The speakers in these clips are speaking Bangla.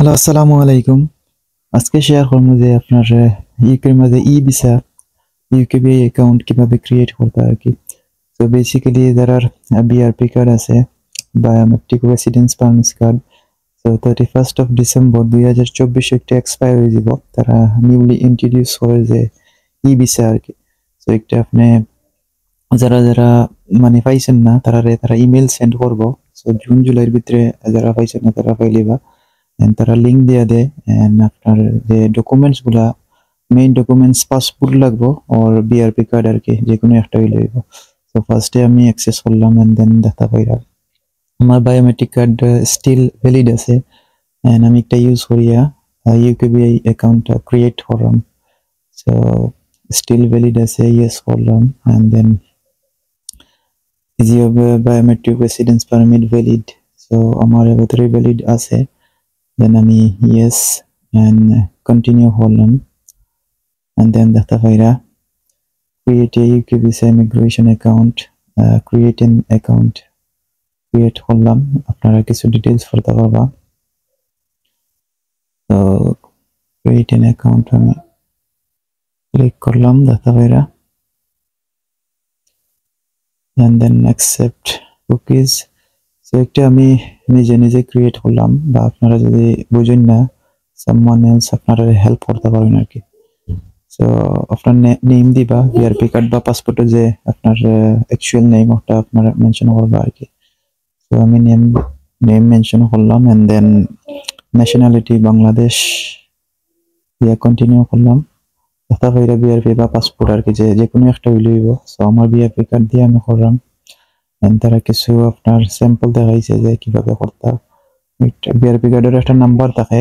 হ্যালো, আসসালামু আলাইকুম। আজকে শেয়ার করবো যে আপনার ইউকের মাঝে ই ভিসা ইউকেবি অ্যাকাউন্ট কিভাবে ক্রিয়েট করতে হয় আর কি। তো বেসিক্যালি যারা বিআরপি কার্ড আছে, বায়োমেট্রিক রেসিডেন্স পারমিট কার্ড, তো 31 ডিসেম্বর 2024 একটা এক্সপায়ার হয়ে যাব। তারা নিউলি ইন্ট্রোডিউস করে যে ই ভিসা আর কি। তো একটা আপনি যারা যারা মানে পাইছেন না তারা ইমেল সেন্ড করবো। সো জুন জুলাইয়ের ভিতরে যারা পাইছেন না তারা পাইলিবা। তারা লিঙ্ক দিয়ে দেয়। আপনার যে ডকুমেন্টস গুলা, মেইন ডকুমেন্টস পাসপোর্ট লাগবো আর বিআরপি কার্ড আর কি, যে কোনো একটা হইলে হইব। তো ফার্স্টে আমি অ্যাক্সেস করলাম এন্ড দেন দেখা পাইলাম আমার বায়োমেট্রিক কার্ড স্টিল ভ্যালিড আছে। আমি একটা ইউজ করিয়া ইউকেবিআই অ্যাকাউন্টটা ক্রিয়েট করলাম। সো স্টিল ভ্যালিড আছে, ইয়েস করলাম and then is your biometric residence permit valid. So আমার ভিতরে ভ্যালিড আছে। দেন আমি ইয়েস এন্ড কন্টিনিউ করলাম and then দেখতে পাইরা create a UK visa immigration account, create an account create করলাম। আপনারা কিছু ডিটেইলস ভরতে পারবা। তো create an account আমি ক্লিক করলাম দেখতে পাইরা and then accept cookies। So একটা আমি নিজে নিজে ক্রিয়েট করলাম, বা আপনারা যদি বুঝেন না someone else আপনারা হেল্প করতে পারেন আর কি। সো আপনার নেম দিবা, বিআরপি কার্ড বা পাসপোর্টে যে আপনার অ্যাকচুয়াল নেম ওটা আপনারা মেনশন করবা আর কি। সো আমি নেম মেনশন করলাম এন্ড দেন ন্যাশনালিটি বাংলাদেশ দিয়ে কন্টিনিউ করলাম। দেখা পাইরা বিআরপি বা পাসপোর্ট আর কি, যে কোনো একটা হইলে হইব। সো আমার বিআরপি কার্ড দিয়ে আমি করলাম এন্ড তারা কিছু আপনার স্যাম্পল দেখাইছে যে কিভাবে করতে হয়। বিআরপি কার্ডের একটা নাম্বার থাকে।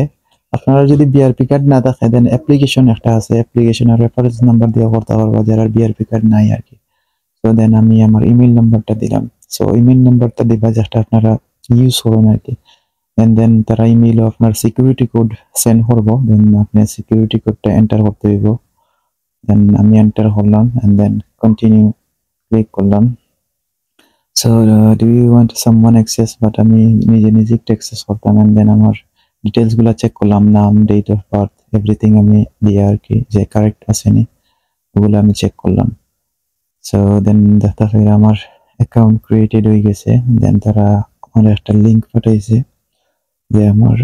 আপনারা যদি বিআরপি কার্ড না থাকে দেন অ্যাপ্লিকেশন একটা আছে, অ্যাপ্লিকেশনের রেফারেন্স নাম্বার দিয়ে করতে পারবা যারা বিআরপি কার্ড নাই আর কি। সো দেন আমি আমার ইমেল নাম্বারটা দিলাম। সো ইমেল নাম্বারটা দিবা যেটা আপনারা ইউজ করবেন আর কি। এন্ড দেন তারা ইমেইলে আপনার সিকিউরিটি কোড সেন্ড করবো। দেন আপনি সিকিউরিটি কোডটা এন্টার করতে হইব। দেন আমি এন্টার করলাম এন্ড দেন কন্টিনিউ ক্লিক করলাম। So do you want someone access, but আমি নিজে নিজে একটা অ্যাক্সেস করতাম। এন্ড দেন আমার ডিটেলস গুলা চেক করলাম, নাম, ডেট অফ বার্থ, এভরিথিং আমি দিয়ে আর কি, যে কারেক্ট আছে নি ওগুলো আমি চেক করলাম। সো দেন দেখতে পাই আমার অ্যাকাউন্ট ক্রিয়েটেড হয়ে গেছে। দেন তারা আমার একটা লিঙ্ক পাঠাইছে যে আমার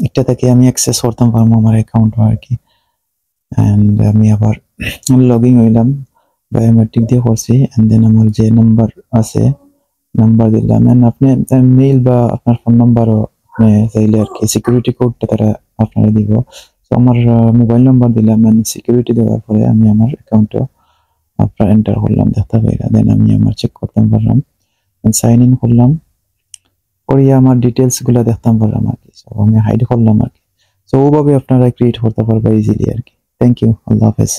এটা থেকে আমি অ্যাক্সেস করতাম পারবো আমার অ্যাকাউন্ট আর কি। এন্ড আমি আবার লগ ইন হইলাম, বায়োমেট্রিক দিয়ে করছি এন্ড দেন আমার যে নাম্বার আছে নাম্বার দিলাম। এন্ড আপনি মেইল বা আপনার ফোন নাম্বারও আপনি চাইলে আর কি, সিকিউরিটি কোডটা তারা আপনারা দিব। তো আমার মোবাইল নাম্বার দিলাম এন্ড সিকিউরিটি দেওয়ার পরে আমি আমার অ্যাকাউন্টে আপনার এন্টার করলাম দেখতে পাইরা। দেন আমি আমার চেক করতাম পারলাম, সাইন ইন করলাম করিয়া আমার ডিটেলস গুলা দেখতাম পারলাম আর কি। সো আমি হাইড করলাম আর কি। সো ওভাবে আপনারা ক্রিয়েট করতে পারবা ইজিলি আর কি। থ্যাংক ইউ, আল্লাহ হাফেজ।